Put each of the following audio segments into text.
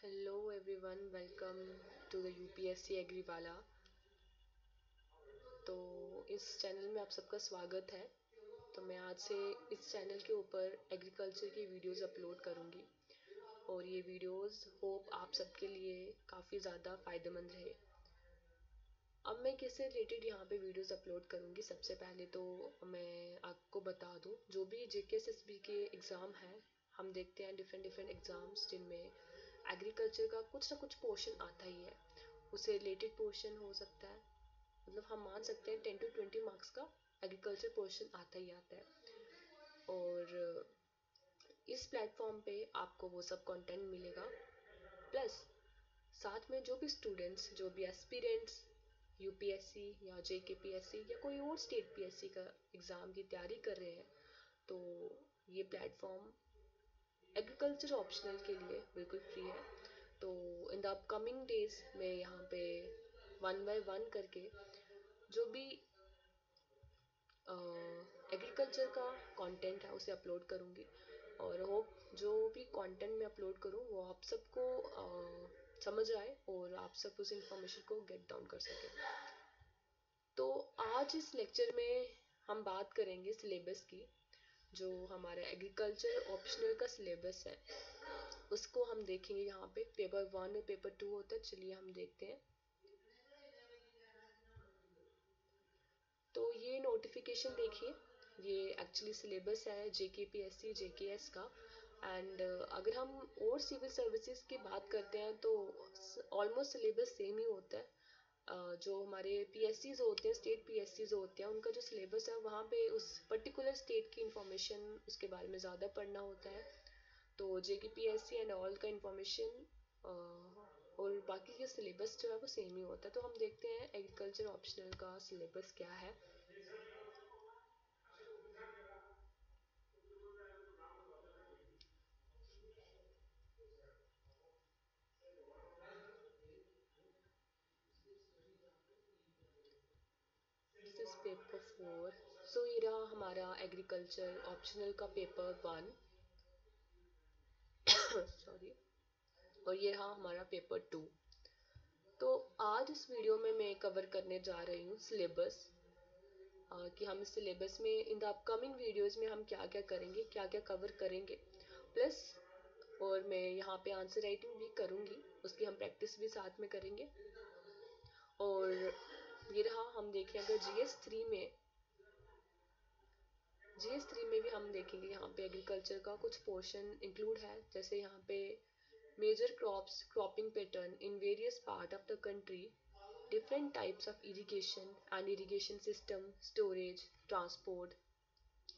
Hello everyone, welcome to the UPSC एग्रीवाला। तो इस चैनल में आप सबका स्वागत है। तो मैं आज से इस चैनल के ऊपर एग्रीकल्चर की वीडियोस अपलोड करूँगी और ये वीडियोस होप आप सबके लिए काफ़ी ज़्यादा फ़ायदेमंद रहे। अब मैं किससे रिलेटेड यहाँ पे वीडियोस अपलोड करूँगी। सबसे पहले तो मैं आपको बता दूँ, जो भी जेकेएसएसबी के एग्ज़ाम हैं, हम देखते हैं डिफरेंट डिफरेंट एग्ज़ाम्स जिनमें एग्रीकल्चर का कुछ ना कुछ पोर्शन आता ही है। उससे रिलेटेड पोर्शन हो सकता है, मतलब हम मान सकते हैं 10 to 20 मार्क्स का एग्रीकल्चर पोर्शन आता ही आता है। और इस प्लेटफॉर्म पे आपको वो सब कंटेंट मिलेगा। प्लस साथ में जो भी स्टूडेंट्स, जो भी एस्पिरेंट्स यूपीएससी या जेकेपीएससी या कोई और स्टेट पीएससी का एग्ज़ाम की तैयारी कर रहे हैं, तो ये प्लेटफॉर्म एग्रीकल्चर ऑप्शनल के लिए बिल्कुल फ्री है। तो इन द अपकमिंग डेज में यहाँ पे वन बाय वन करके जो भी एग्रीकल्चर का कंटेंट है उसे अपलोड करूँगी। और होप जो भी कंटेंट मैं अपलोड करूँ वो आप सबको समझ आए और आप सब उस इंफॉर्मेशन को गेट डाउन कर सकें। तो आज इस लेक्चर में हम बात करेंगे सिलेबस की। जो हमारा एग्रीकल्चर ऑप्शनल का सिलेबस है उसको हम देखेंगे। यहाँ पे पेपर 1 और पेपर 2 होता है। चलिए हम देखते हैं। तो ये नोटिफिकेशन देखिए, ये एक्चुअली सिलेबस है जेकेपीएससी जेकेएस का। एंड अगर हम और सिविल सर्विसेज की बात करते हैं तो ऑलमोस्ट सिलेबस सेम ही होता है। जो हमारे पीएससीज होते हैं, स्टेट पीएससीज होते हैं, उनका जो सिलेबस है वहाँ पे उस पर्टिकुलर स्टेट की इंफॉर्मेशन, उसके बारे में ज़्यादा पढ़ना होता है। तो जेकेपीएससी एंड ऑल का इंफॉर्मेशन और बाकी के सिलेबस जो है वो सेम ही होता है। तो हम देखते हैं एग्रीकल्चर ऑप्शनल का सिलेबस क्या है। This is paper 4। सो ये रहा हमारा एग्रीकल्चर ऑप्शनल का पेपर 1। सॉरी। और ये रहा हमारा पेपर 2। तो आज इस वीडियो में मैं कवर करने जा रही हूँ सिलेबस, कि हम इस सिलेबस में इन द अपकमिंग वीडियोस में हम क्या क्या करेंगे, क्या क्या कवर करेंगे। प्लस और मैं यहाँ पे आंसर राइटिंग भी करूँगी, उसकी हम प्रैक्टिस भी साथ में करेंगे। और ये रहा, हम देखें अगर जीएस 3 में भी हम देखेंगे। यहाँ पे एग्रीकल्चर का कुछ पोर्शन इंक्लूड है, जैसे यहाँ पे major crops, cropping pattern in various part of the country, different types of irrigation and irrigation system, storage, transport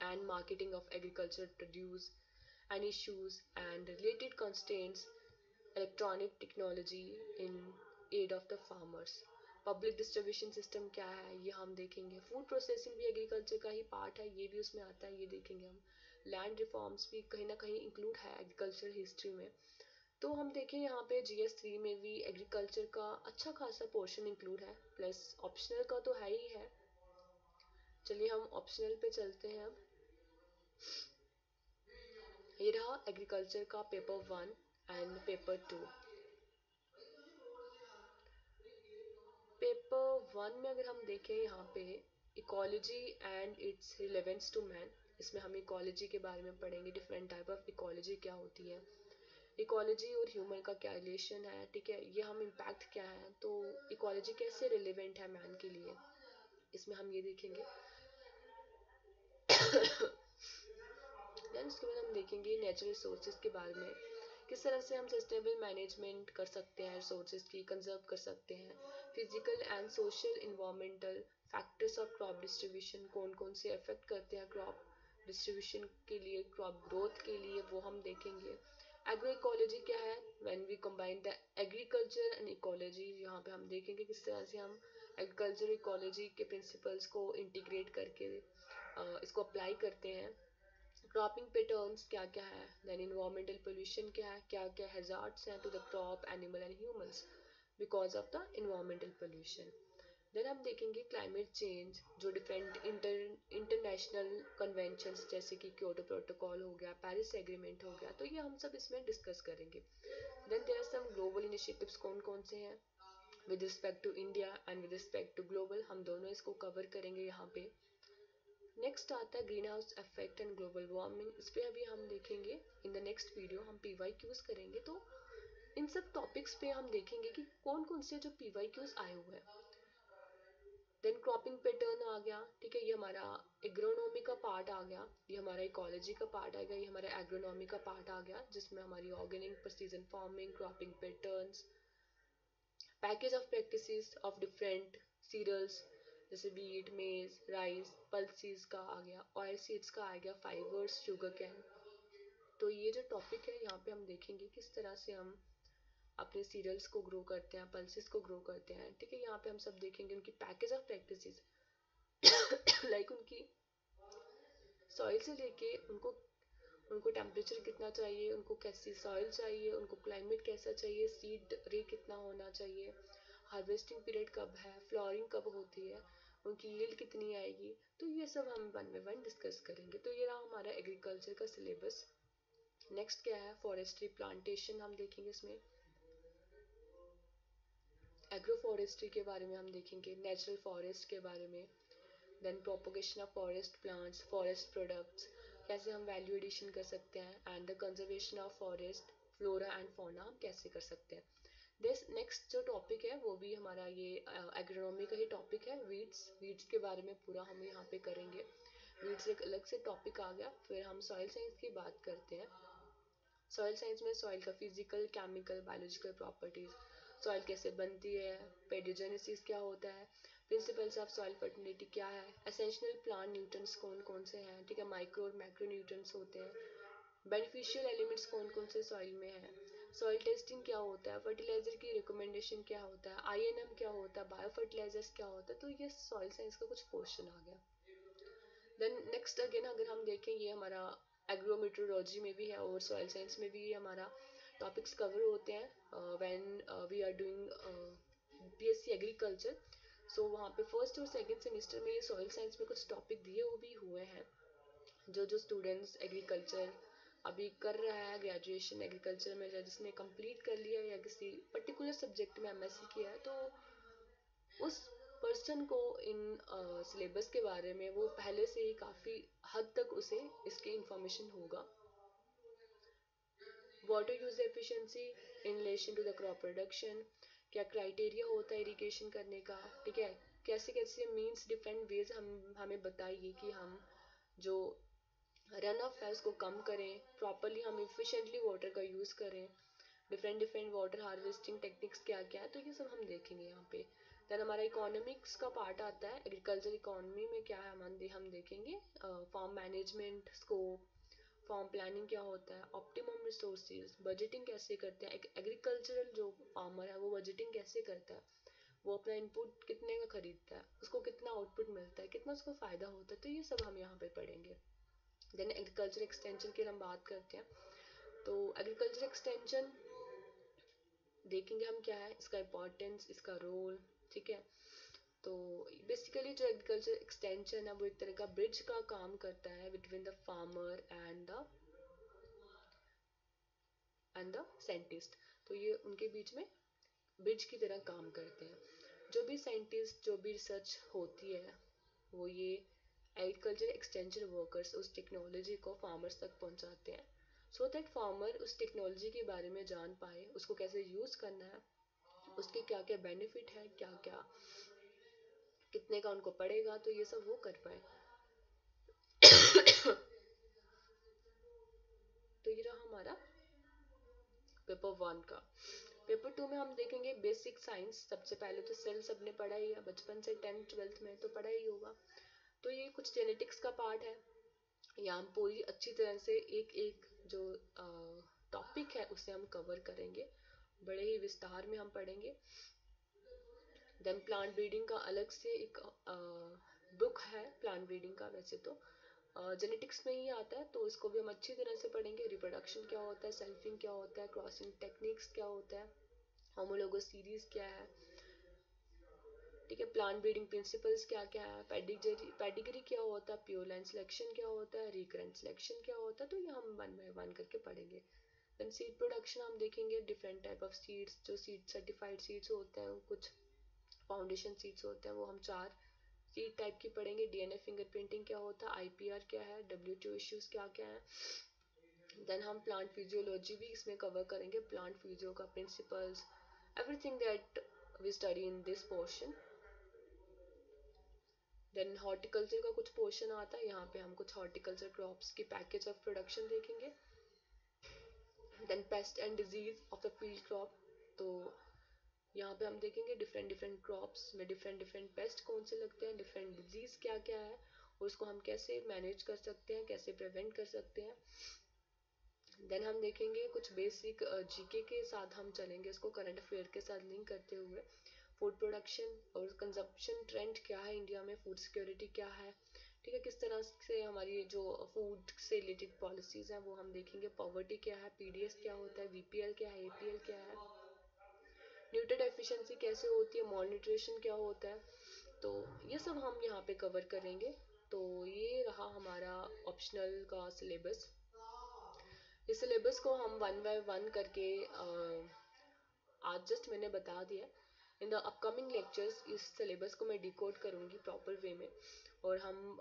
and marketing of agricultural produce and issues and related constraints, electronic technology in aid of the farmers, public distribution system क्या है ये हम देखेंगे। Food processing भी agriculture का ही part है, ये भी उसमें आता है, ये देखेंगे हम। लैंड रिफॉर्म्स भी कहीं ना कहीं इंक्लूड है एग्रीकल्चर हिस्ट्री में। तो हम देखें यहाँ पे जीएस 3 में भी एग्रीकल्चर का अच्छा खासा पोर्शन इंक्लूड है। प्लस ऑप्शनल का तो है ही है। चलिए हम ऑप्शनल पे चलते हैं अब। ये रहा एग्रीकल्चर का पेपर 1 एंड पेपर 2। पेपर 1 में अगर हम देखें यहाँ पे ecology and its relevance to man, इसमें हम इकोलॉजी के बारे में पढ़ेंगे। डिफरेंट टाइप ऑफ इकोलॉजी क्या होती है, इकोलॉजी और ह्यूमन का क्या रिलेशन है, ठीक है, ये हम इम्पैक्ट क्या है, तो इकोलॉजी कैसे रिलेवेंट है मैन के लिए, इसमें हम ये देखेंगे। देन उसके बाद हम देखेंगे नेचुरल रिसोर्सेज के बारे में, किस तरह से हम सस्टेनेबल मैनेजमेंट कर सकते हैं, रिसोर्सेज की कंजर्व कर सकते हैं। Physical and social environmental factors of crop distribution, कौन कौन से अफेक्ट करते हैं क्रॉप डिस्ट्रीब्यूशन के लिए, क्रॉप ग्रोथ के लिए, वो हम देखेंगे। एग्रो इकोलॉजी क्या है, when we combine the agriculture and ecology, यहाँ पे हम देखेंगे किस तरह से हम एग्रीकल्चर इकोलॉजी के प्रिंसिपल्स को इंटीग्रेट करके इसको अप्लाई करते हैं। क्रॉपिंग पैटर्न्स क्या क्या है, देन इन्वायरमेंटल पोल्यूशन क्या है, क्या क्या हैजार्ड्स हैं to the crop, animal and humans because of the environmental pollution. Then हम देखेंगे क्लाइमेट चेंज, जो डिफरेंट इंटरनेशनल कन्वेंशंस जैसे कि क्योटो प्रोटोकॉल हो गया, पेरिस एग्रीमेंट हो गया, तो ये हम सब इसमें डिस्कस करेंगे। Then there are some global initiatives, कौन कौन से हैं with respect to India and with respect to global, हम दोनों इसको कवर करेंगे यहाँ पे। नेक्स्ट आता है green house effect and global warming, इस पर अभी हम देखेंगे इन द नेक्स्ट वीडियो, हम PYQs करेंगे। तो इन सब टॉपिक्स पे हम देखेंगे कि कौन कौन से जो PYQs आए हुए हैं। देन क्रॉपिंग पैटर्न आ गया, ठीक है, ये हमारा एग्रोनॉमी का पार्ट आ गया, ये हमारा इकोलॉजी का पार्ट आ गया, ये हमारा एग्रोनॉमी का पार्ट आ गया, जिसमें हमारी organic precision farming, cropping patterns, package of practices of different cereals जैसे वीट, मेज, राइस, पल्सीज का आ गया, ऑयल सीड्स का आ गया, फाइबर्स, शुगर कैन। तो ये जो टॉपिक है यहाँ पे हम देखेंगे किस तरह से हम अपने सीरियल्स को ग्रो करते हैं, पल्सेस को ग्रो करते हैं, ठीक है। यहाँ पे हम सब देखेंगे उनकी पैकेज ऑफ प्रैक्टिसेस लाइक उनकी सॉइल से लेके उनको उनको टेम्परेचर कितना चाहिए, उनको कैसी सॉइल चाहिए, उनको क्लाइमेट कैसा चाहिए, सीड रे कितना होना चाहिए, हार्वेस्टिंग पीरियड कब है, फ्लावरिंग कब होती है, उनकी यील्ड कितनी आएगी, तो ये सब हम वन बाय वन डिस्कस करेंगे। तो ये रहा हमारा एग्रीकल्चर का सिलेबस। नेक्स्ट क्या है, फॉरेस्ट्री प्लांटेशन हम देखेंगे इसमें, एग्रो फॉरेस्ट्री के बारे में हम देखेंगे, नेचुरल फॉरेस्ट के बारे में, then propagation of forest plants, forest products, कैसे हम वैल्यू एडिशन कर सकते हैं, and the conservation of forest flora and fauna हम कैसे कर सकते हैं। दिस नेक्स्ट जो टॉपिक है वो भी हमारा ये एग्रोनॉमी का ही टॉपिक है, वीड्स, वीड्स के बारे में पूरा हम यहाँ पे करेंगे। वीड्स एक अलग से टॉपिक आ गया। फिर हम सॉइल साइंस की बात करते हैं। सॉइल साइंस में सॉइल का physical, chemical, biological properties, soil कैसे बनती है, पेडोजेनेसिस क्या होता है, प्रिंसिपल्स ऑफ सॉइल फर्टिलिटी क्या है, एसेंशियल प्लांट न्यूट्रिएंट्स कौन कौन से हैं, ठीक है, माइक्रो और मैक्रो न्यूट्रिएंट्स होते हैं, बेनिफिशियल एलिमेंट्स कौन कौन से सॉइल में है, सॉइल टेस्टिंग क्या होता है, फर्टिलाइजर की रिकमेंडेशन क्या होता है, INM क्या होता है, बायो फर्टिलाइजर्स क्या होता है। तो ये सॉइल साइंस का कुछ पोर्शन आ गया। देन नेक्स्ट अगेन अगर हम देखें, ये हमारा एग्रोमेट्रोलॉजी में भी है और सॉइल साइंस में भी ये हमारा टॉपिक्स कवर होते हैं when we are doing BSc agriculture. So वहाँ पे फर्स्ट और सेकंड सेमेस्टर में ये सॉइल साइंस में कुछ टॉपिक दिए हुए भी हुए हैं। जो जो स्टूडेंट्स एग्रीकल्चर अभी कर रहा है, ग्रेजुएशन एग्रीकल्चर में, या जिसने कंप्लीट कर लिया या किसी पर्टिकुलर सब्जेक्ट में MSc किया है, तो उस पर्सन को इन सिलेबस के बारे में वो पहले से ही काफ़ी हद तक उसे इसकी इंफॉर्मेशन होगा। Water use efficiency in relation to the crop production, क्या क्राइटेरिया होता है इरिगेशन करने का, ठीक है, कैसे कैसे मीन्स, डिफरेंट वेज हम हमें बताइए कि हम जो रन ऑफ है उसको कम करें, प्रॉपरली हम इफिशिएंटली वाटर का यूज़ करें, different different water harvesting techniques क्या क्या है, तो ये सब हम देखेंगे यहाँ पे। देन हमारा इकोनॉमिक्स का पार्ट आता है, एग्रीकल्चर इकोनॉमी में क्या है हम देखेंगे, farm management scope, farm planning क्या होता है, ऑप्टिमम रिसोर्सेज, बजटिंग कैसे करते हैं, एग्रीकल्चरल जो फार्मर है वो बजटिंग कैसे करता है, वो अपना इनपुट कितने का खरीदता है, उसको कितना आउटपुट मिलता है, कितना उसको फ़ायदा होता है, तो ये सब हम यहाँ पे पढ़ेंगे। देन एग्रीकल्चर एक्सटेंशन की हम बात करते हैं। तो एग्रीकल्चर एक्सटेंशन देखेंगे हम क्या है, इसका इम्पोर्टेंस, इसका रोल, ठीक है। तो बेसिकली जो एग्रीकल्चर एक्सटेंशन है वो एक तरह का ब्रिज का काम करता है between the farmer and the scientist. तो ये उनके बीच में ब्रिज की तरह काम करते हैं। जो भी साइंटिस्ट, जो भी रिसर्च होती है, वो ये एग्रीकल्चर एक्सटेंशन वर्कर्स उस टेक्नोलॉजी को फार्मर्स तक पहुंचाते हैं, सो दैट फार्मर उस टेक्नोलॉजी के बारे में जान पाए, उसको कैसे यूज़ करना है, उसके क्या क्या बेनिफिट है, क्या क्या कितने का उनको पड़ेगा, तो ये सब वो कर पाए। तो ये रहा हमारा पेपर 1 का। पेपर 2 में हम देखेंगे बेसिक साइंस। सबसे पहले तो सेल सबने पढ़ा ही है, बचपन से 10th 12th में तो पढ़ा ही होगा। तो ये कुछ जेनेटिक्स का पार्ट है, यहाँ हम पूरी अच्छी तरह से एक एक जो टॉपिक है उसे हम कवर करेंगे, बड़े ही विस्तार में हम पढ़ेंगे। देन प्लांट ब्रीडिंग का अलग से एक बुक है, प्लांट ब्रीडिंग का, वैसे तो जेनेटिक्स में ही आता है, तो इसको भी हम अच्छी तरह से पढ़ेंगे। रिप्रोडक्शन क्या होता है, सेल्फिंग क्या होता है, क्रॉसिंग टेक्निक्स क्या होता है, होमोलोगस सीरीज क्या है, ठीक है। प्लांट ब्रीडिंग प्रिंसिपल्स क्या क्या है, पेडिग्री क्या होता है, प्योर लाइन सिलेक्शन क्या होता है, रिकरेंट सिलेक्शन क्या होता है, तो ये हम वन बाय वन करके पढ़ेंगे। देन सीड प्रोडक्शन हम देखेंगे, डिफरेंट टाइप ऑफ सीड्स, जो सीड सर्टिफाइड सीड्स होते हैं, कुछ फाउंडेशन सीड्स होते हैं, वो हम 4 सीड टाइप की पढ़ेंगे। डीएनए फिंगरप्रिंटिंग क्या होता है, आईपीआर क्या है, WTO इश्यूज क्या क्या है। देन हम प्लांट फिजियोलॉजी भी इसमें कवर करेंगे, प्लांट फिजियो का principles, everything that we study in this portion. Then horticulture का कुछ पोर्शन आता है, यहाँ पे हम कुछ हॉर्टिकल्चर क्रॉप्स की पैकेज ऑफ प्रोडक्शन देखेंगे। Then pest and disease of the field crop, तो यहाँ पे हम देखेंगे डिफरेंट डिफरेंट क्रॉप्स में डिफरेंट डिफरेंट पेस्ट कौन से लगते हैं, डिफरेंट डिजीज क्या क्या है, और उसको हम कैसे मैनेज कर सकते हैं, कैसे प्रिवेंट कर सकते हैं। देन हम देखेंगे कुछ बेसिक जीके के साथ हम चलेंगे, इसको करंट अफेयर के साथ लिंक करते हुए। फूड प्रोडक्शन और कंजप्शन ट्रेंड क्या है इंडिया में, फूड सिक्योरिटी क्या है, ठीक है, किस तरह से हमारी जो फूड से रिलेटेड पॉलिसीज हैं वो हम देखेंगे। पॉवर्टी क्या है, पीडीएस क्या होता है, वीपीएल क्या है, एपीएल क्या है, न्यूट्रिएंट एफिशिएंसी कैसे होती है, मॉल न्यूट्रिशन क्या होता है, तो ये सब हम यहाँ पे कवर करेंगे। तो ये रहा हमारा ऑप्शनल का सिलेबस। इस सिलेबस को हम वन बाय वन करके आज जस्ट मैंने बता दिया। इन द अपकमिंग लेक्चर्स इस सिलेबस को मैं डिकोड करूँगी प्रॉपर वे में, और हम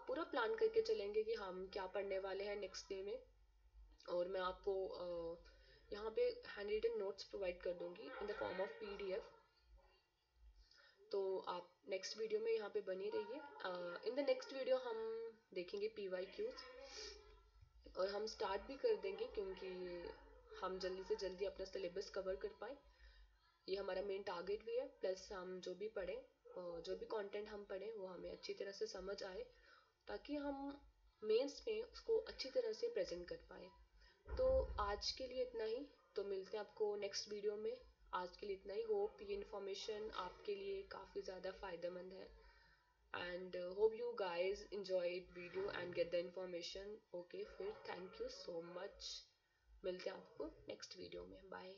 पूरा प्लान करके चलेंगे कि हम क्या पढ़ने वाले हैं नेक्स्ट डे में। और मैं आपको यहाँ पे हैंड रिटन नोट्स प्रोवाइड कर दूँगी in the form of PDF। तो आप नेक्स्ट वीडियो में यहाँ पे बने रहिए। इन द नेक्स्ट वीडियो हम देखेंगे PYQs, और हम स्टार्ट भी कर देंगे क्योंकि हम जल्दी से जल्दी अपना सिलेबस कवर कर पाए, ये हमारा मेन टारगेट भी है। प्लस हम जो भी पढ़ें, जो भी कंटेंट हम पढ़ें वो हमें अच्छी तरह से समझ आए, ताकि हम मेंस में उसको अच्छी तरह से प्रेजेंट कर पाए। तो आज के लिए इतना ही, तो मिलते हैं आपको नेक्स्ट वीडियो में। आज के लिए इतना ही। होप ये इन्फॉर्मेशन आपके लिए काफ़ी ज़्यादा फ़ायदेमंद है, and hope you guys enjoyed video and get the information. Okay, फिर थैंक यू सो मच, मिलते हैं आपको नेक्स्ट वीडियो में। बाय।